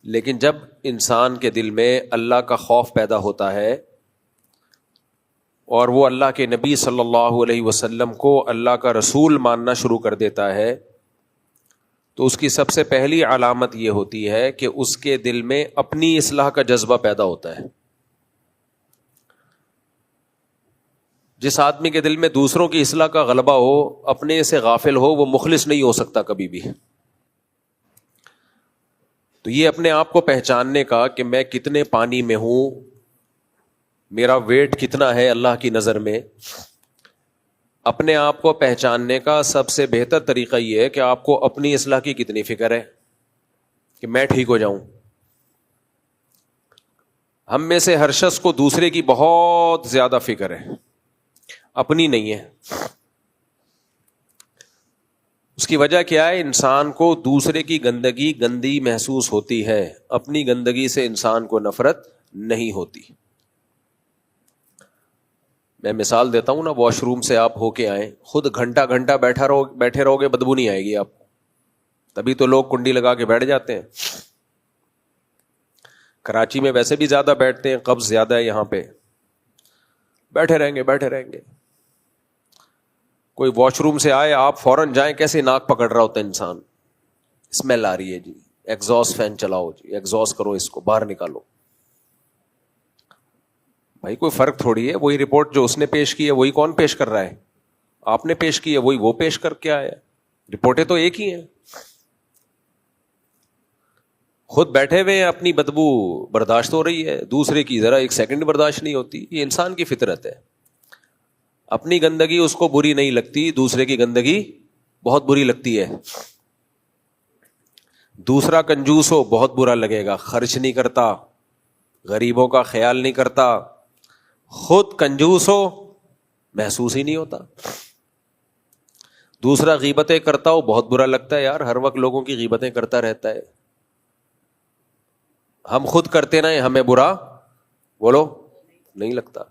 لیکن جب انسان کے دل میں اللہ کا خوف پیدا ہوتا ہے اور وہ اللہ کے نبی صلی اللہ علیہ وسلم کو اللہ کا رسول ماننا شروع کر دیتا ہے تو اس کی سب سے پہلی علامت یہ ہوتی ہے کہ اس کے دل میں اپنی اصلاح کا جذبہ پیدا ہوتا ہے. جس آدمی کے دل میں دوسروں کی اصلاح کا غلبہ ہو، اپنے سے غافل ہو، وہ مخلص نہیں ہو سکتا کبھی بھی. تو یہ اپنے آپ کو پہچاننے کا کہ میں کتنے پانی میں ہوں، میرا ویٹ کتنا ہے اللہ کی نظر میں، اپنے آپ کو پہچاننے کا سب سے بہتر طریقہ یہ ہے کہ آپ کو اپنی اصلاح کی کتنی فکر ہے کہ میں ٹھیک ہو جاؤں. ہم میں سے ہر شخص کو دوسرے کی بہت زیادہ فکر ہے، اپنی نہیں ہے. اس کی وجہ کیا ہے؟ انسان کو دوسرے کی گندگی گندی محسوس ہوتی ہے، اپنی گندگی سے انسان کو نفرت نہیں ہوتی. میں مثال دیتا ہوں نا، واش روم سے آپ ہو کے آئیں، خود گھنٹہ گھنٹہ بیٹھے رہو گے، بدبو نہیں آئے گی آپ کو. تبھی تو لوگ کنڈی لگا کے بیٹھ جاتے ہیں. کراچی میں ویسے بھی زیادہ بیٹھتے ہیں، قبض زیادہ ہے یہاں پہ، بیٹھے رہیں گے. کوئی واش روم سے آئے، آپ فوراً جائیں، کیسے ناک پکڑ رہا ہوتا ہے انسان، اسمیل آ رہی ہے جی، ایگزاسٹ فین چلاؤ جی، ایگزاسٹ کرو، اس کو باہر نکالو. بھائی کوئی فرق تھوڑی ہے، وہی رپورٹ جو اس نے پیش کی ہے وہی کون پیش کر رہا ہے؟ آپ نے پیش کی ہے وہی وہ پیش کر کے آیا. رپورٹیں تو ایک ہی ہیں. خود بیٹھے ہوئے ہیں، اپنی بدبو برداشت ہو رہی ہے، دوسرے کی ذرا ایک سیکنڈ برداشت نہیں ہوتی. یہ انسان کی فطرت ہے. اپنی گندگی اس کو بری نہیں لگتی، دوسرے کی گندگی بہت بری لگتی ہے. دوسرا کنجوس ہو بہت برا لگے گا، خرچ نہیں کرتا، غریبوں کا خیال نہیں کرتا. خود کنجوس ہو محسوس ہی نہیں ہوتا. دوسرا غیبتیں کرتا ہو بہت برا لگتا ہے، یار ہر وقت لوگوں کی غیبتیں کرتا رہتا ہے. ہم خود کرتے نہ ہمیں برا بولو نہیں لگتا.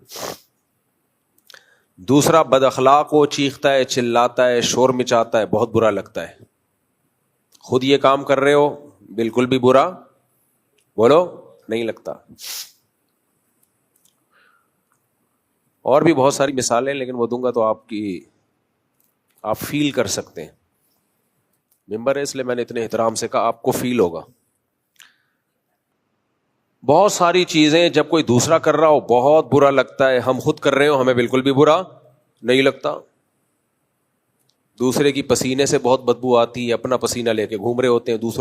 دوسرا بد اخلاق ہو، چیختا ہے، چلاتا ہے، شور مچاتا ہے، بہت برا لگتا ہے. خود یہ کام کر رہے ہو بالکل بھی برا بولو نہیں لگتا. اور بھی بہت ساری مثالیں، لیکن وہ دوں گا تو آپ فیل کر سکتے ہیں. ممبر ہے اس لیے میں نے اتنے احترام سے کہا، آپ کو فیل ہوگا. بہت ساری چیزیں جب کوئی دوسرا کر رہا ہو بہت برا لگتا ہے، ہم خود کر رہے ہو ہمیں بالکل بھی برا نہیں لگتا. دوسرے کی پسینے سے بہت بدبو آتی ہے، اپنا پسینہ لے کے گھوم رہے ہوتے ہیں، دوسروں